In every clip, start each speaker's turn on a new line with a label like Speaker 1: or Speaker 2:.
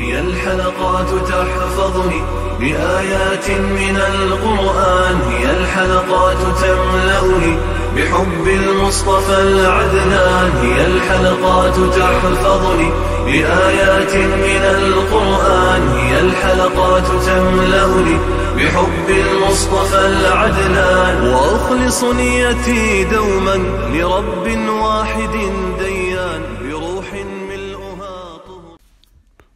Speaker 1: هي الحلقات تحفظني بآيات من القرآن، هي الحلقات تملأني بحب المصطفى العدنان، هي الحلقات تحفظني بآيات من القرآن، هي الحلقات تملأني بحب المصطفى العدنان، وأخلص نيتي دوما لرب واحد ديان بروح ملؤها طهور.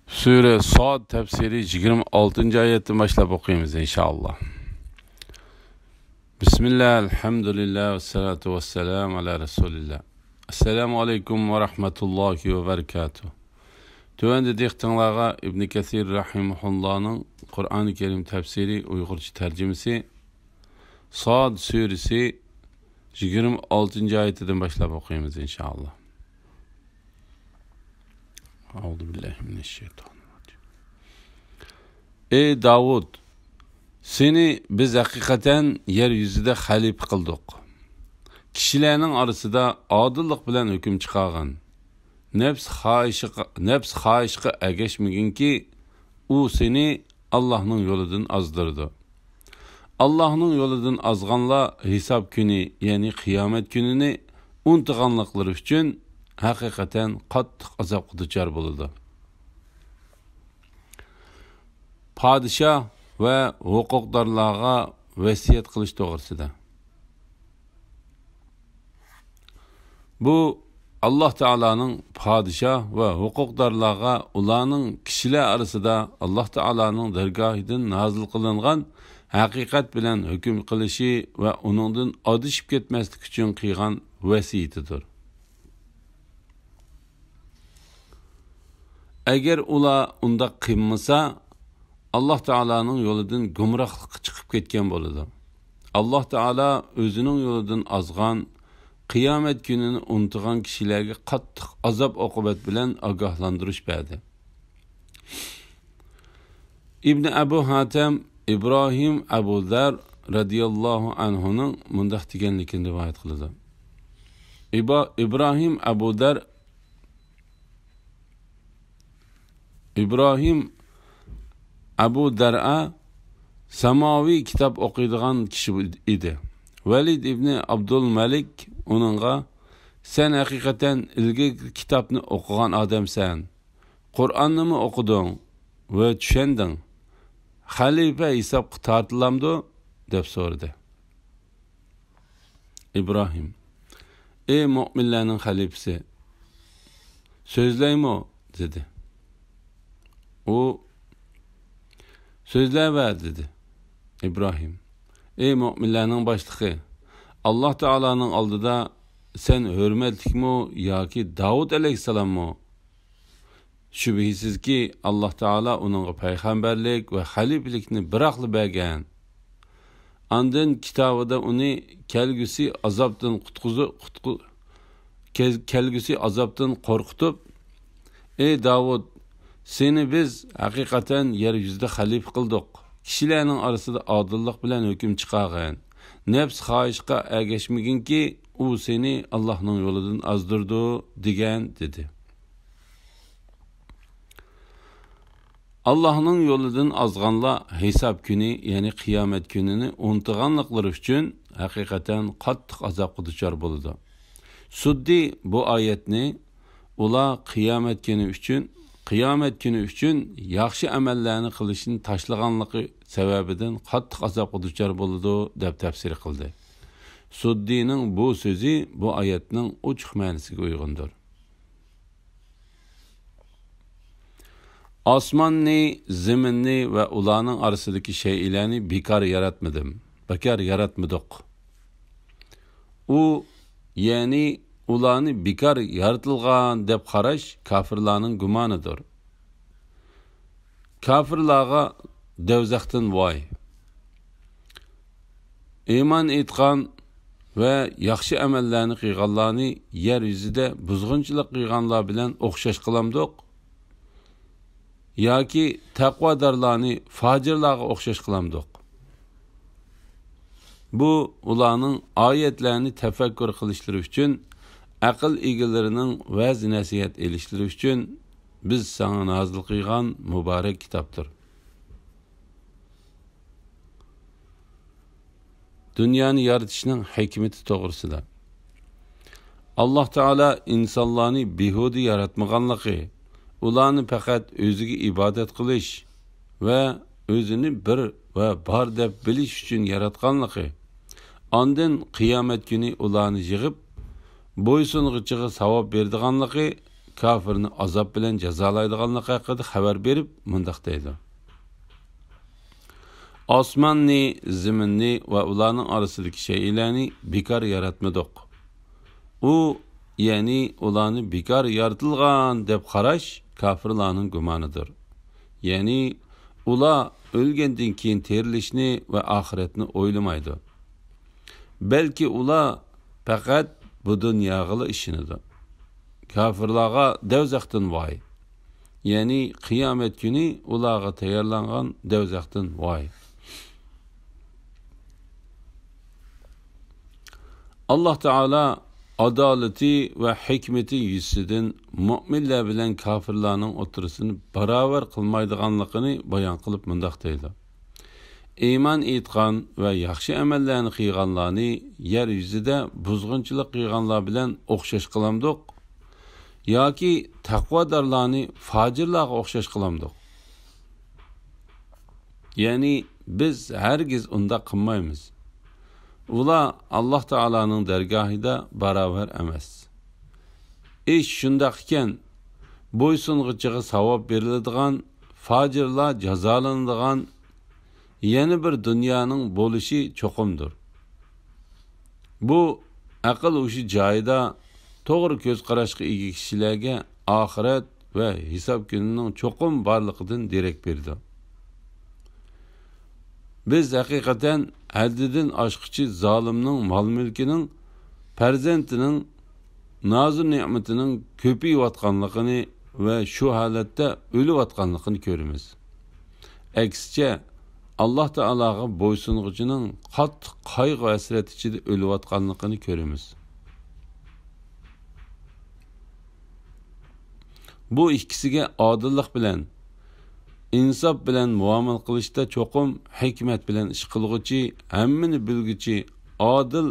Speaker 2: Sure Sad tefsiri 26. ayetten başlayıp okuyayım inşallah. Bismillah, elhamdülillah, ve salatu ve selamu ala Resulillah. Esselamu aleyküm ve rahmetullahi ve berekatuhu. Tövende diktanlağa İbn Kesir rahimahullah'ın Kur'an-ı Kerim tefsiri Uygurca tercümesi Sad suresi 26. ayetten başlayıp okuyayım inşallah. Euzubillahimineşşeytanirracim. Ey Davud, seni biz hakikaten yeryüzüde halif kıldık. Kişilerinin arasında adıllık bilen hüküm çıkargan. Nefs haişka egeşmegin ki o seni Allah'ın yolundan azdırdı. Allah'ın yolundan azganla hesap günü yani kıyamet gününü unutganlıkları için hakikaten qattiq azap duchor bo'ladi. Padişah ve huquqdorlarga vasiyat qilish to'g'risida. Bu Allah Teala'nın padişah ve huquqdorlarga ularning kishilar arasida Allah Teala'nın dergahidan nazil qilingan haqiqat bilan hukm qilishi ve uningdan adishib ketmaslik uchun qilgan vasiyatidir. Eğer ula unda kıymasa Allah Teala'nın yolundan gumrahlık çıkıp ketken boludu. Allah Teala özünün yolundan azgan, kıyamet gününü unutulan kişilerge qattiq azap okubat bilen agahlandırış berdi. İbn Ebu Hatem İbrahim Ebu Zer radiyallahu anhu'nun mundaq deganligini rivayet qiladi. İbrahim Ebu Der'a samavi kitap okuyduğun kişi idi. Velid İbni Abdülmelik onunla sen hakikaten ilgi kitabını okuyan adamsan, Kur'an'ı mı okudun ve düşendin, halife hesap tartılamdı dep sordu. İbrahim, ey müminlerin halifesi, sözleyim o dedi. O sözler ver dedi. İbrahim, ey müminlerin başlığı, Allah Teala'nın aldıda sen hürmetlik mi ya ki Davud aleyhisselam mı? Şüphesiz ki Allah Teala onun peygamberlik ve halifelikni bıraklı bergen. Andın kitabında onu kelgüsü azaptan korkutup, ey Davud, seni biz hakikaten yeryüzünde halif kıldık. Kişilerin arasında adıllık bilen hüküm çıkargan. Nefs haişka ergeşmegin ki o seni Allah'ın yolundan azdırdı degen dedi. Allah'ın yolundan azganla hesap günü yani kıyamet gününü unutuganlıkları için hakikaten qattiq azap duchor buldu. Suddi bu ayetni ula kıyamet günü üçün yaxşı amellerini kılışın taşlaganlığı sebebinden qattiq azap duchor buldu deb tefsir kıldı. Suddi'nin bu sözü bu ayetinin uçuq ma'nisiga uygundur. Osmonni, zeminni ve ularning arasidagi şeylerni bekar yaratmadik. U yani ularni bekar yaratilgan deb qarash kafirlarning gumonidir. Kafirlarga devzaqdan voy. İman etgan ve yaxshi amallarni qilganlarni yer yuzida buzg'unchilik qilganlar bilan o'xshash qilamdiq yoki taqvodorlarni fojirlarga o'xshash qilamdiq. Bu ularning oyatlarni tafakkur qilishlari uchun, aql egalarining va'z nasihat elishlari uchun biz sana nazil qilgan muborak kitobdir. Dünyani yaratishning hikmati to'g'risida Alloh taolo insonlarni behuda yaratmaganligi, ularni faqat o'ziga ibodat qilish va o'zini bir va bor deb bilish uchun yaratganligi, ondan qiyomat kuni ularni yig'ib bo'ysung'ichiga savob berdiganligi, kofirni azob bilan jazolaydiganligi haqida xabar berib mundoq deydi. Osmonni, zaminni va ularning orasidagi shaylarni bekor yaratmadik. U, ya'ni ularni bekor yaratilgan deb qarash kofirlarning gumonidir. Ya'ni ular o'lgandan keyin terilishni va oxiratni o'ylamaydi. Balki ular faqat bu dunyoga ishonadi. Kofirlarga dovzaxdan voy. Ya'ni qiyomat kuni ularga tayyorlangan dovzaxdan voy. Alloh taolo adolati va hikmati yuzidan mu'minlar bilan kofirlarning o'tirisini barobar qilmaydiganligini bayon qilib mundoq deydi. Iymon etgan va yaxshi amallarni qilganlarni yer yuzida buzg'unchilik qilganlar bilan o'xshash qilamdiq yoki taqvodorlarni fojirlarga o'xshash qilamdiq. Ya'ni biz hargiz unda qilmaymiz. Ular Alloh taolaning dargohida barobar emas. Ish shundaq ekan, bo'ysung'ichiga savob beriladigan, fojirlar jazolanadigan yana bir dunyoning bo'lishi cho'qimdir. Bu aql o'shi joyida to'g'ri ko'z qarashga ega kishilarga oxirat va hisob kunining cho'qim borligidan derak berdi. Biz haqiqatan haddidan oshqichi zolimning mol-mulkining, farzandining, nozu ne'matining ko'payayotganligini va shu holatda o'layotganligini ko'ramiz. Aksicha Alloh taologa bo'ysunguchining qattiq qayg'u hasrat ichida o'layotganligini ko'ramiz. Bu ikkisiga odillik bilan, insof bilan muomala qilishda cho'qim hikmat bilan ish qilg'uchi, hammani bilguchi, odil,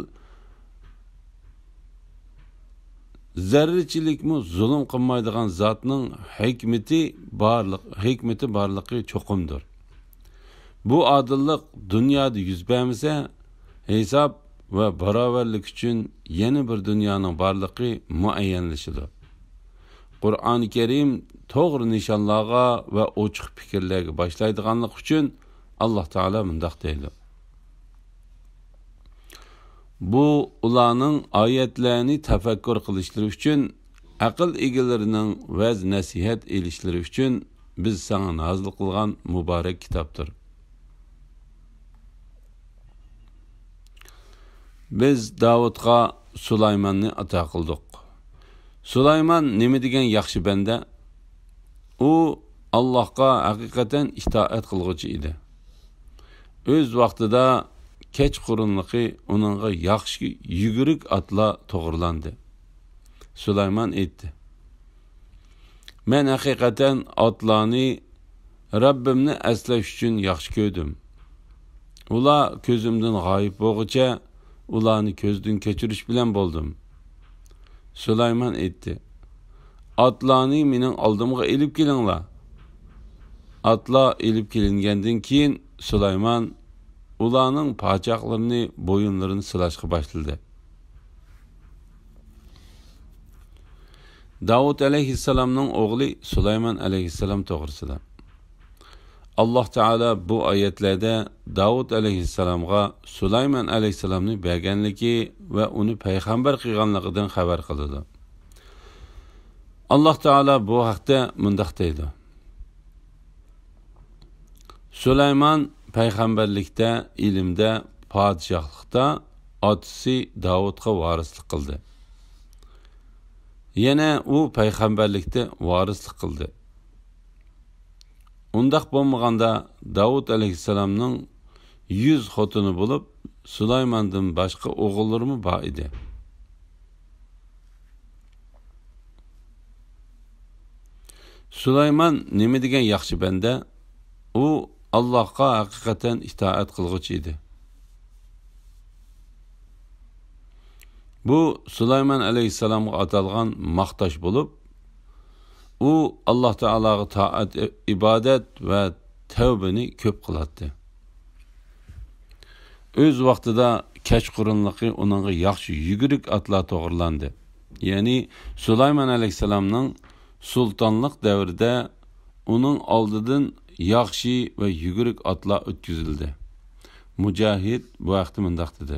Speaker 2: zarrachilikmi zulm qilmaydigan zotning hikmati borligi cho'qimdir. Bu odillik dunyoda yuz bermasa, hisob va barobarlik uchun yana bir dunyoning borligi muayyanlashadi. Qur'oni Karim to'g'ri nishonlarga va ochiq fikrlarga boshlaydiganlik uchun Alloh taolo mundoq deydi. Bu ularning oyatlarini tafakkur qilishlari uchun, aql egalarining va'z nasihat elishlari uchun biz sana nazil qilgan muborak kitobdir. Biz Davudga Sulaymonni ato qildik. Sulaymon nima degan yaxshi banda? U Allohga haqiqatan itoat qilguvchi edi. O'z vaqtida kechqurunligi uningga yaxshi yugurik atlar to'g'rilandi. Sulaymon aytdi: "Men haqiqatan otlarni Rabbimni aslash uchun yaxshi ko'rdim. Ular ko'zimdan g'oyib bo'lguncha ularni ko'zdan kechirish bilan bo'ldim." Sulaymon aytdi: "Atlarni mening oldimga elib kelinglar." Atlar elib kelingandan keyin Sulaymon ularning pochoqlarini, bo'yinlarini silashga boshladi. Davud alayhissalomning o'g'li Sulaymon alayhissalom to'g'risida Alloh taolo bu oyatlarda Davud alayhissalomga Sulaymon alayhissalomni berganligi va uni payg'ambar qilganligidan xabar qildi. Alloh taolo bu haqda mundoq deydi: Sulaymon payg'ambarlikda, ilmda, podshohlikda otasi Davudga varislik qildi. Yana u payg'ambarlikda varislik qildi. Undaq bo'lmaganda Davud alayhissalomning 100 xotini bo'lib, Sulaymondan boshqa o'g'illarmi bor edi. Sulaymon nima degan yaxshi banda? U Allohga haqiqatan itoat qilguvchi edi. Bu Sulaymon alayhissalomga atalgan maqtash bo'lib, u Alloh taologa toat, ibodat va tavbani ko'p qiladi. O'z vaqtida kechqurunligi uningga yaxshi yugurik atlar to'g'rilandi. Ya'ni Sulaymon alayhissalomning sultonlik davrida uning oldidan yaxshi va yugurik atlar o'tkazildi. Mujahid bu vaqtda mundaq dedi.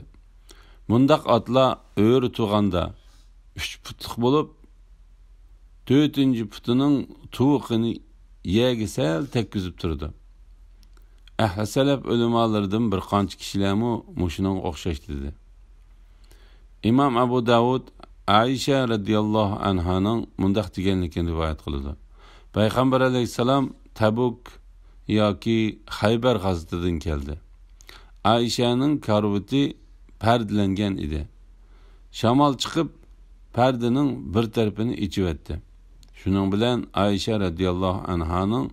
Speaker 2: Mundaq atlar o'ri tug'anda 3 putliq bo'lib, 4-chi putining tuviqini yerga sal tekkizib turdi. Salaf ulamolardan bir qancha kishilarmi mushuning o'xshash dedi. Imom Abu Davud Aisha radhiyallohu anhaning mundaq deganligini rivoyat qildi. Payg'ambar alayhisalom Tabuk yoki Xaybar g'azatidan keldi. Aishaning karvati perdelangan edi. Shamol chiqib, perdening bir tarafini ichib etdi. Shuning bilan Aisha radhiyallohu anhaning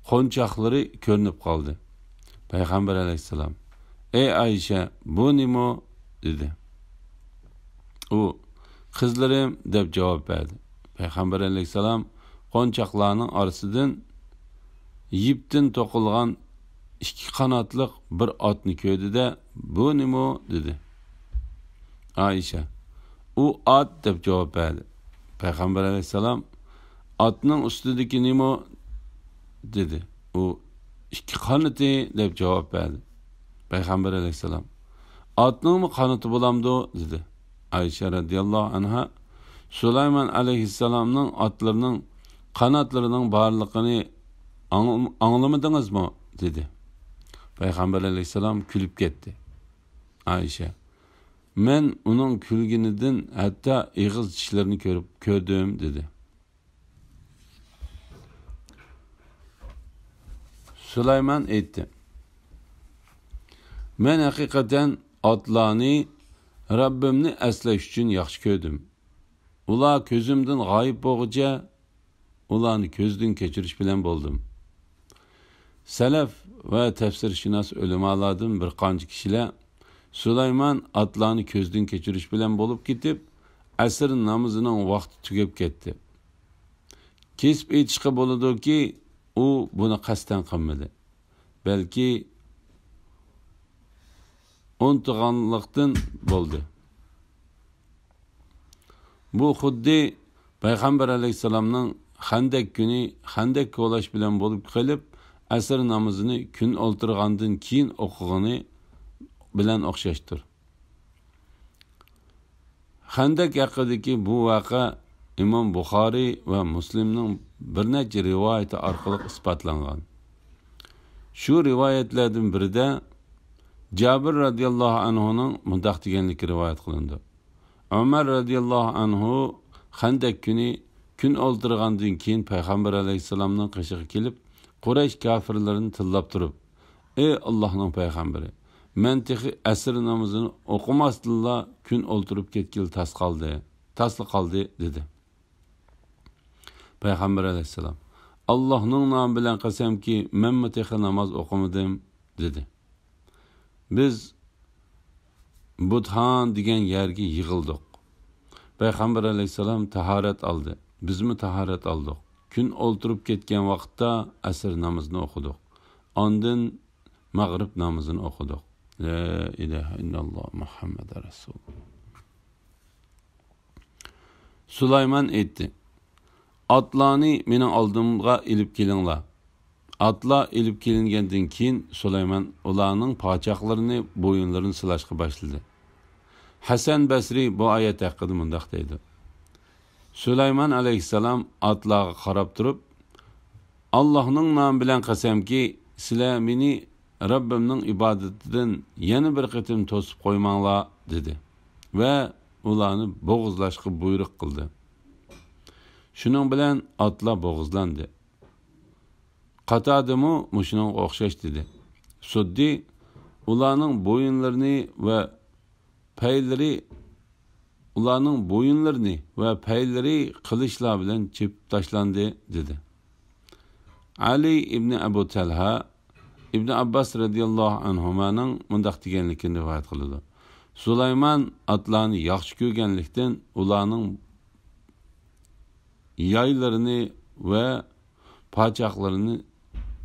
Speaker 2: qo'nchoqlari ko'rinib qoldi. Payg'ambar alayhisalom: "Ey Aisha, bu nima?" dedi. U: "Qizlarim" deb javob berdi. Payg'ambar alayhisalom qo'nchoqlarning orasidan yipdan to'qilgan 2 qanotliq bir otni ko'rdi-da, "Bu nima?" dedi. Aisha: "U ot" deb javob berdi. Payg'ambar alayhisalom: "Otning ustidagi nima?" dedi. U: "2 qanoti" deb javob berdi. Payg'ambar alayhisalom: "Otning qanoti bo'lamdi?" dedi. Aisha radhiyallohu anha: "Sulaymon alayhissalomning otlarining qanotlarining borligini anglamadingizmi?" dedi. Payg'ambar alayhissalom kulib ketdi. Aisha: "Men uning kulginidan hatto ig'iz tishlarini ko'rdim" dedi. Sulaymon aytdi: "Men haqiqatan otlarni Rabbimni eslash uchun yaxshi ko'rdim. Ular ko'zimdan g'oyib bo'lguncha ularni ko'zdan kechirish bilan bo'ldim." Salaf va tafsirshunos ulamolardan bir qancha kishilar Sulaymon otlarni ko'zdan kechirish bilan bo'lib ketib, asr namozining vaqti tugab ketdi. Kesib aytishga bo'ladiki, u buni qasddan qilmadi. Balki unutganlikdan bo'ldi. Bu xuddi Payg'ambar alayhisalomning Xandak kuni Xandak ko'lash bilan bo'lib qolib, asr namozini kun o'ltirgandan keyin o'qigani bilan o'xshashdir. Xandak haqidagi bu voqea Imom Buxoriy va Muslimning bir necha rivoyati orqali isbotlangan. Shu rivoyatlardan birida Jabir radhiyallohu anhuning mundaq deganligi rivoyat qilindi. Umar radhiyallohu anhu Xandak kuni kun o'ltirgandan keyin Payg'ambar alayhisalomning qishig'i kelib, Quraysh kofirlarini tillab turib: "Ey Allohning payg'ambari, men texi asr namozini o'qimasdilla kun o'ltirib ketgil tasli qoldi" dedi. Payg'ambar alayhisalom: "Allohning nomi bilan qasamki, men texi namoz o'qimadim" dedi. Biz Budhan degan yerga yig'ildik. Payg'ambar alayhisalom tahorat oldi. Bizmi tahorat oldik. Kun o'ltirib ketgan vaqtda asr namozini o'qidik. Ondan mag'rib namozini o'qidik. La ilaha illalloh Muhammad rasululloh. Sulaymon aytdi: "Otlarni mening oldimga ilib kelinglar." Atlar ilib kelingandan keyin Sulaymon ularning pochoqlarini, bo'yinlarini silashga boshladi. Hasan Basri bu oyat haqida mundaq deydi: Sulaymon alayhissalom atlarga qarab turib, "Allohning nomi bilan qasamki, sizlar meni Rabbimning ibodatidan yana bir qitim to'sib qo'ymanglar" dedi va ularni bo'g'izlashga buyruq qildi. Shuning bilan atlar bo'g'izlandi. Qatadimi mushuning o'xshash dedi. Suddi ularning bo'yinlarini va paylari qilichlar bilan chepib tashlandi dedi. Ali ibn Abu Talha ibn Abbas radiyallohu anhumaning mundaq deganligini rivoyat qiladi. Sulaymon atlarni yaxshi ko'rganlikdan ularning yaylarini va pochaqlarini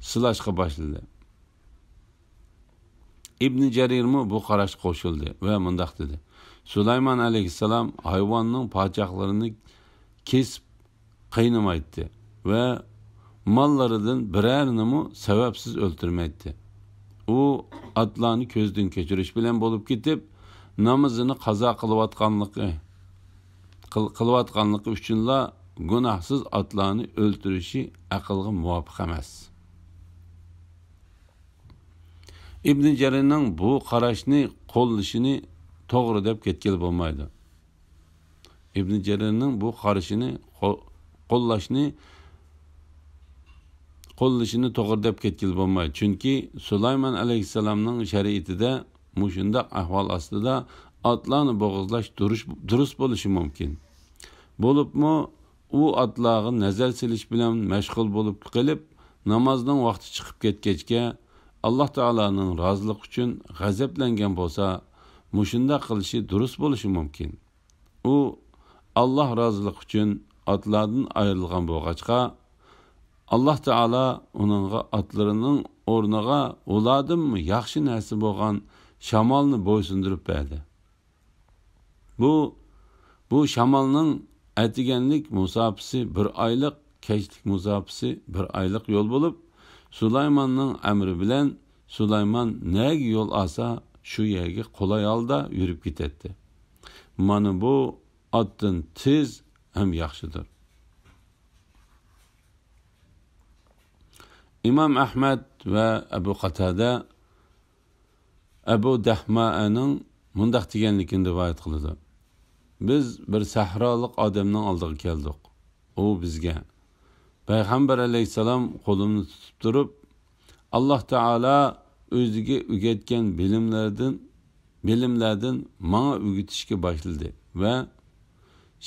Speaker 2: silashga boshladi. İbn Jarirmi bu qarashga qo'shildi va mundaq dedi. Sulaymon alayhissalom hayvonning pochaqlarini kesib qaynamaydi va mollaridan birarnimi sababsiz o'ltirmaydi. U atlarni ko'zdan kechirish bilan bo'lib ketib, namozini qazo qilayotganligi uchunla gunohsiz atlarni o'ltirishi aqlga muvofiq emas. İbn Jarirning bu qarashni qo'llashini to'g'ri deb ketgil bo'lmaydi. İbn Jarirning bu qarashini qo'llashini to'g'ri deb ketgil bo'lmaydi. Chunki Sulaymon alayhissalomning shariatida mushundaq ahvol ostida atlarni bo'g'izlash durust bo'lishi mumkin. Bo'libmi u atlarga nazar silish bilan mashg'ul bo'lib qolib, namozning vaqti chiqib ketgachga Allah Teala'nın razılıq üçün g'azablangan bo'lsa, mushunda qilishi durust bo'lishi mumkin. U Allah razılıq üçün atlardan ayrilgan bo'lg'achqa, Allah Teala onunğa atlarının o'rniga ulardanmi yaxshi narsa bo'lgan shamolni bo'ysundirib berdi. Bu shamolning atiganlik musofasi 1 oylik, kechlik musofasi 1 oylik yo'l bo'lib, Sulaymonning amri bilan Sulaymon nega yo'l olsa, shu yerga qulay holda yurib ketadi. Mana bu otdan tez ham yaxshidir. İmam Ahmad va Abu Qatada Abu Dahma'ning mundaq deganligini rivoyat qiladi. Biz bir sahrolik odamning oldiga keldik. U bizga Peygamber aleyhisselam qo'limni tutib turib, Allah Teala o'ziga o'rgatgan bilimlardan menga o'rgatishga boshladi va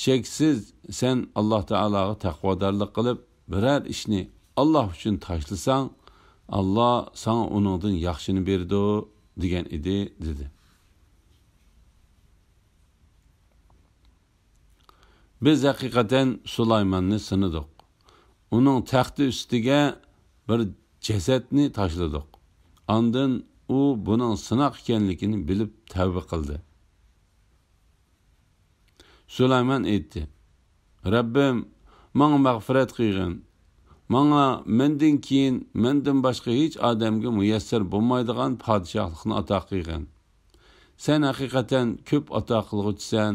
Speaker 2: sheksiz sen Allah Teala'ga taqvodorlik qilib, biror ishni Allah uchun tashlasang, Allah sana onundan yaxshini berdi degan edi dedi. Biz haqiqatan Sulaymonni sinadik. Onun taxti üstiga bir jasadni tashladik. Ondan u buning sinoq ekanligini bilib tavba qildi. Sulaymon aytdi: Rabbim, menga mag'firat qilgin. Menga mendan keyin mendan boshqa hech odamga muyassar bo'lmaydigan podshohlikni ato qilgin. Sen haqiqatan ko'p ato qilg'uchisan.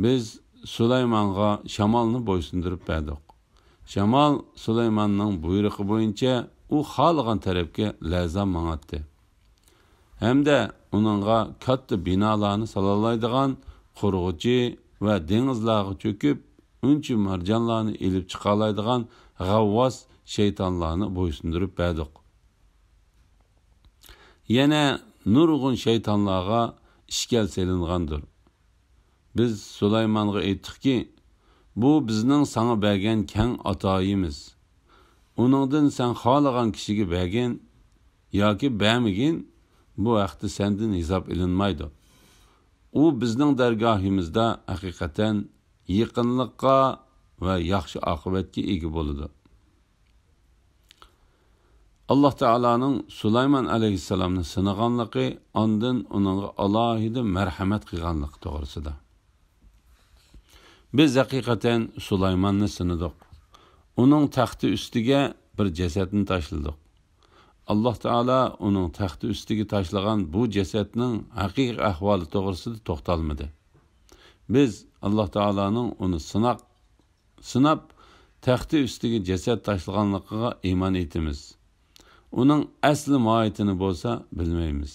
Speaker 2: Biz Sulaymonga shamolni bo'ysundirib berdik. Shamol Sulaymonning buyrug'i bo'yicha u xohlagan tarafga lazam mang'atdi. Hamda uningga katta binolarni salalaydigan qurg'uchi va dengizlarga cho'kib, unchi marjonlarni elib chiqalaydigan g'avvos shaytonlarni bo'ysundirib berdik. Yana nurg'un shaytonlarga ishkal selingandir. Biz Sulaymonga aytdikki, bu bizning sana bergan keng atoyimiz. Uningdan sen xohlagan kishiga bergin yoki bermagin, bu vaqtda sendan hisob ilinmaydi. U bizning dargohimizda haqiqatan yaqinlikqa va yaxshi oqibatga ega bo'ladi. Allah Teala'nın Sulaymon alayhissalomni sinaganligi, ondan uningga alohida marhamat qilganligi to'g'risida. Biz haqiqatan Sulaymonni sinadik. Uning taxti ustiga bir jasadni tashladik. Allah Teala uning taxti ustiga tashlagan bu jasadning haqiqiy ahvoli to'g'risida to'xtalmadi. Biz Allah Teala'nın onu sinab taxti ustiga jasad tashlaganligiga iymon etamiz. Uning asli mohiyatini bo'lsa bilmaymiz.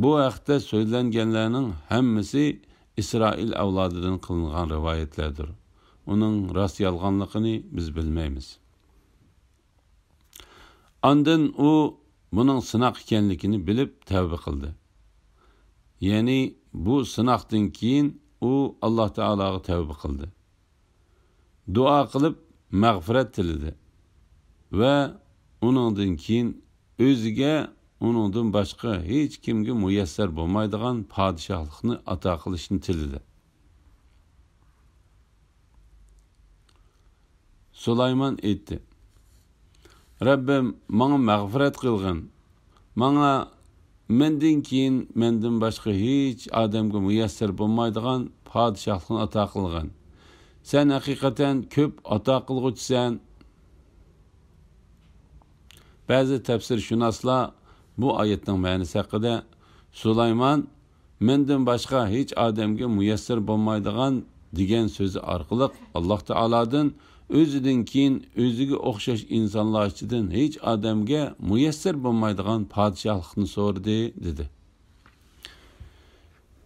Speaker 2: Bu haqda so'zlanganlarning hammasi İsrail avlodidan qilingan rivoyatlardir. Uning rost yolg'onligini biz bilmaymiz. Ondan u buning sinoq ekanligini bilib tavba qildi. Ya'ni bu sinoqdan keyin u Alloh taologa tavba qildi. Duo qilib mag'firat tilidi va uningdan keyin o'ziga uningdan boshqa hech kimga muyassar bo'lmaydigan podshohlikni ato qilishni tilidi. Sulaymon aytdi: Rabbim menga mag'firat qilgin. Menga mendan keyin mendan boshqa hech odamga muyassar bo'lmaydigan podshohlikni ato qilgin. Sen haqiqatan ko'p ato qilguvchisan. Ba'zi tafsirshunoslar bu oyatning ma'nosi haqida Sulaymon mendan boshqa hech odamga muyassar bo'lmaydigan degan so'zi orqali Alloh taolodan o'zidan keyin o'ziga o'xshash insonlar ichidan hech odamga muyassar bo'lmaydigan podshohlikni so'radi dedi.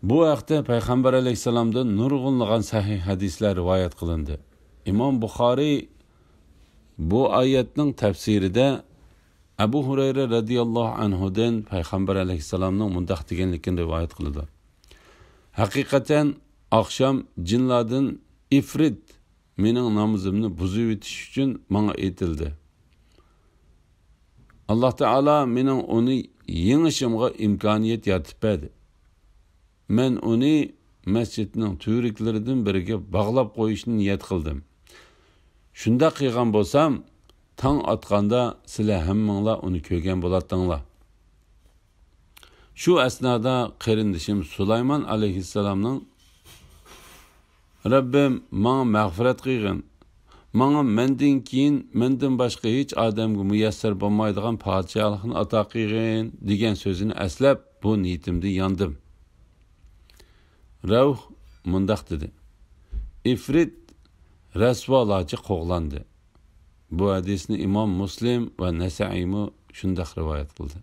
Speaker 2: Bu haqda payg'ambar alayhisalomdan nurg'unlagan sahih hadislar rivoyat qilindi. Imom Buxoriy bu oyatning tafsirida Abu Hurayra radhiyallohu anhudan payg'ambar alayhisalomning mundaq deganligini rivoyat qildi. Haqiqatan oqshom jinlardan ifrit mening namozimni buzib o'tish uchun menga aytildi. Alloh taolo mening uni yengishimga imkoniyat yaratib berdi. Men uni masjidning turiklaridan biriga bog'lab qo'yishni niyat qildim. Shunda qilgan bo'lsam, tong otganda sizlar hammanglar uni ko'rgan bo'lardinglar. Shu asnoda qarindishim Sulaymon alayhissalomning Rabbim menga mag'firat qilgin. Menga mendan keyin mendan boshqa hech odamga muyassar bo'lmaydigan podshohlikni ato qilgin degan so'zini aslab bu niyatimda yondim. Ravh mundaq dedi: Ifrit rasvolachi qo'g'landi. Bu hadisni Imom Muslim va Nasa'iy shundaq rivoyat qildi.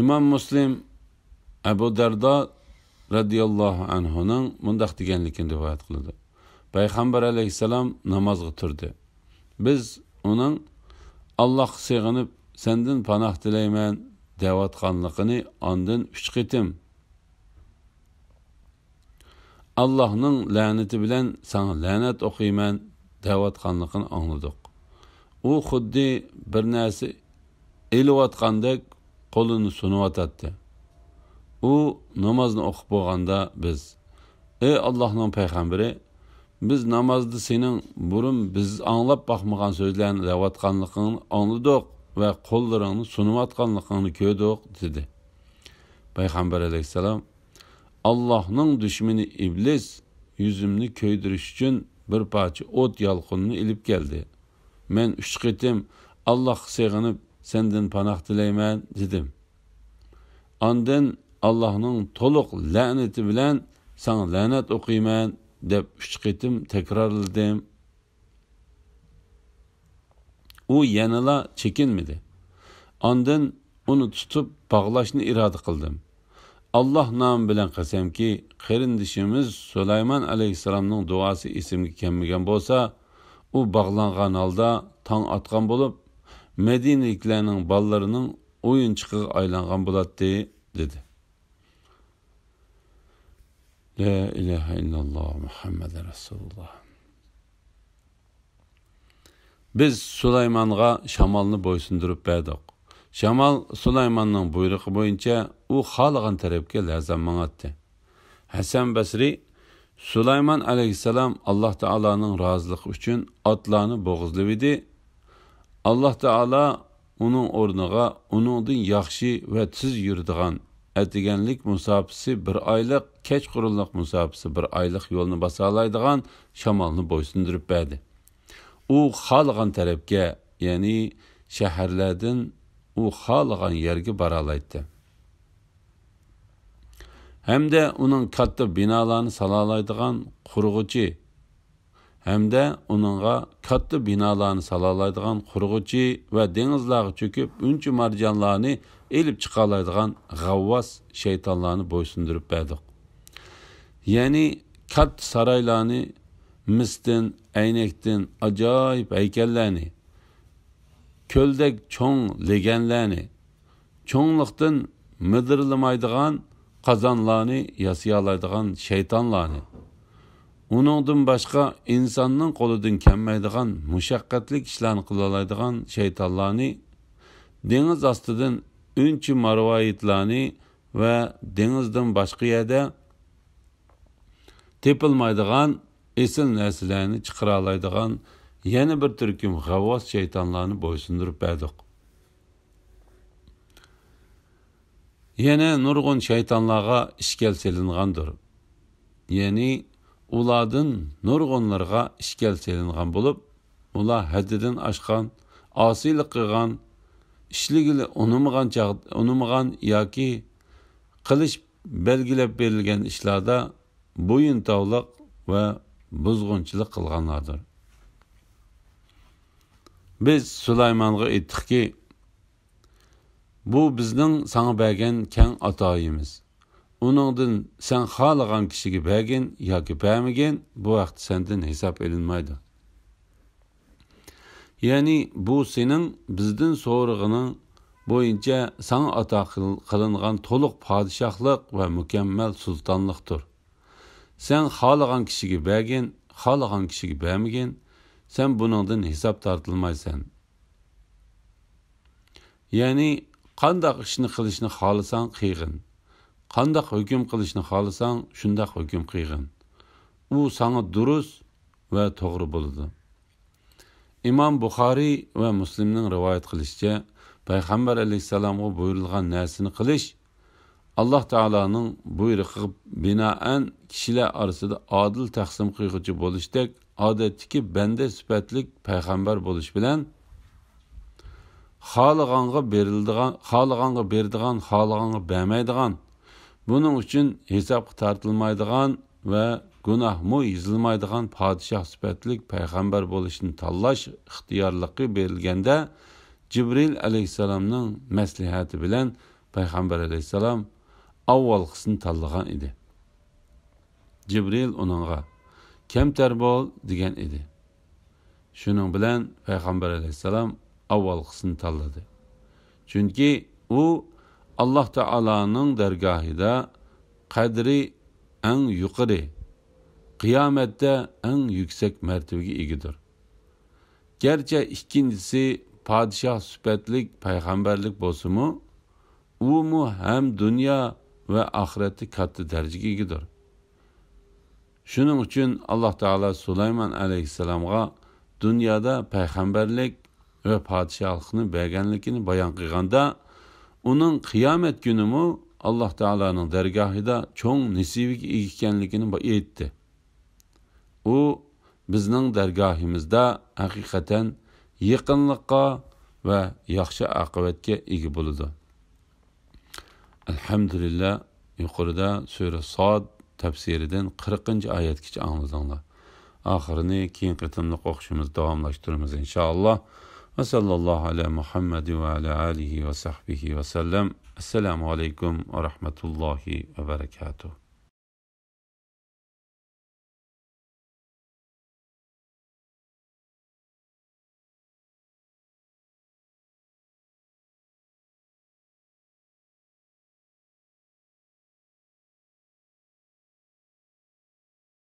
Speaker 2: Imom Muslim Abu Dardo radhiyallohu anhuning mundaq deganligini rivoyat qildi. Payg'ambar alayhisalom namozga turdi. Biz uning Allohga sig'inib sendan panoh tilayman da'vatxonligini ondan 3 qitim Allohning la'nati bilan sana la'nat o'qiyman da'vatxonligini angladik. U xuddi bir narsa elayotgandek qo'lini sunayotdi. U namozni o'qib bo'lganda biz: "Ey Allohning payg'ambari, biz namozda sening burun biz anglab baxmagan so'zlarni da'vatxonligini angladik va qo'llaringni sunayotganligini ko'rdik" dedi. Payg'ambar alayhisalom: Allohning dushmani iblis yuzimni ko'ydirish uchun bir parcha o't yolqinini ilib keldi. Men 3 qitim Allohga sig'inib sendan panoh tilayman dedim. Ondan Allohning to'liq la'nati bilan sana la'nat o'qiyman deb 3 qitim takrorladim. U yanala chekinmadi. Ondan uni tutib bog'lashni iroda qildim. Allah nomi bilan qasamki, qarindishimiz Sulaymon alayhisalomning duosi esimga kelmagan bo'lsa, u bog'langan holda tong otgan bo'lib, Madinaliklarning bolalarining o'yinchiqiga aylangan bo'ladi dedi. La ilaha illalloh Muhammad Rasululloh. Biz Sulaymonga shamolni bo'ysundirib berdik. Shamol Sulaymonning buyrug'i bo'yicha u xohlagan tarafga lazam mang'atdi. Hasan Basri Sulaymon alayhisalom Alloh taoloning roziligi uchun otlarni bo'g'izladi. Alloh taolo uning o'rniga uningdan yaxshi va tiz yuradigan atiganlik musofisi 1 oylik, kechqurunlik musofisi 1 oylik yo'lni basa oladigan shamolni bo'ysundirib berdi. U xohlagan tarafga, ya'ni shaharlardan u xohlagan yerga bora oladi. Hamda uning katta binolarni sala oladigan qurg'uchi, hamda uningga katta binolarni sala oladigan qurg'uchi va dengizlarga cho'kib uncha marjonlarni elib chiqa oladigan g'avvos shaytonlarni bo'ysundirib berdik. Ya'ni katta saroylarni, misdan, aynakdan ajoyib haykallarni, ko'ldek cho'ng leganlarni, cho'nglikdan midirlamaydigan qazonlarni yasay oladigan shaytonlarni, uningdan boshqa insonning qo'lidan kelmaydigan mushaqqatli ishlarni qila oladigan shaytonlarni, dengiz ostidan unchi marvoyitlarni va dengizdan boshqa yerda tepilmaydigan esil narsalarni chiqara oladigan yana bir turkum g'avvos shaytonlarni bo'ysundirib berdik. Yana nurg'un shaytonlarga ishkal selingandir. Ya'ni ulardan nurg'unlarga ishkal selingan bo'lib, ular haddidan oshgan, osiylik qilgan, ishligili unamagan yoki qilish belgilab berilgan ishlarda bo'yintovliq va buzg'unchilik qilganlardir. Biz Sulaymonga aytdikki, bu bizning sana bergan keng atoyimiz. Uningdan sen xohlagan kishiga bergin yoki bermagin, bu vaqt sendan hisob elinmaydi. Ya'ni bu sening bizdan so'rag'ini bo'yicha sana ato qilingan to'liq podshohlik va mukammal sultonlikdir. Sen xohlagan kishiga bergin, xohlagan kishiga bermagin, sen buningdan hisob tortilmaysan. Ya'ni qandaq ishni qilishni xohlasang qilgin. Qandaq hukm qilishni xohlasang shundaq hukm qilgin. U sana durust va to'g'ri bo'ladi. İmam Buxoriy va Muslimning rivoyat qilishicha, Payg'ambar alayhisalomga buyurilgan narsani qilish Alloh taolaning buyrug'iga binoan kishilar orasida adil taqsim qiluvchi bo'lishdek, odatdagi banda sifatlik payg'ambar bo'lish bilan xohlaganga beradigan, xohlaganga bermaydigan, buning uchun hisobga tortilmaydigan va gunohmu yozilmaydigan podshoh sifatlik payg'ambar bo'lishni tanlash ixtiyorligi berilganda, Jibril alayhisalomning maslahati bilan payg'ambar alayhisalom avvalgisini tanlagan edi. Jibril uningga kamtar bo'l degan edi. Shuning bilan payg'ambar alayhisalom avvalgisini tanladi. Chunki u Alloh taolaning dargohida qadri eng yuqori, qiyomatda eng yuksak martabaga egidir. Gerçi ikincisi podshoh sifatlik payg'ambarlik bo'lsa-mu, u hem dünya ve ahireti katta darajaga egidir. Shuning uchun Alloh taolo Sulaymon alayhisalomga dunyoda payg'ambarlik va podshohlikni berganligini bayon qilganda, uning qiyomat kunimi Alloh taolaning dargohida cho'ng nasibiga ega ekanligini aytdi. U bizning dargohimizda haqiqatan yaqinlikqa va yaxshi oqibatga ega bo'ladi. Elhamdülillah, yuqorida Sura Sod tafsiridan 40-oyatgacha angladinglar. Oxirini keyin qitimliq o'qishimiz davomlashtiramiz inshaalloh. Va sallallohu ala Muhammad va ala alihi va sahbihi va sallam. Assalomu alaykum va rahmatullohi va barakatuh.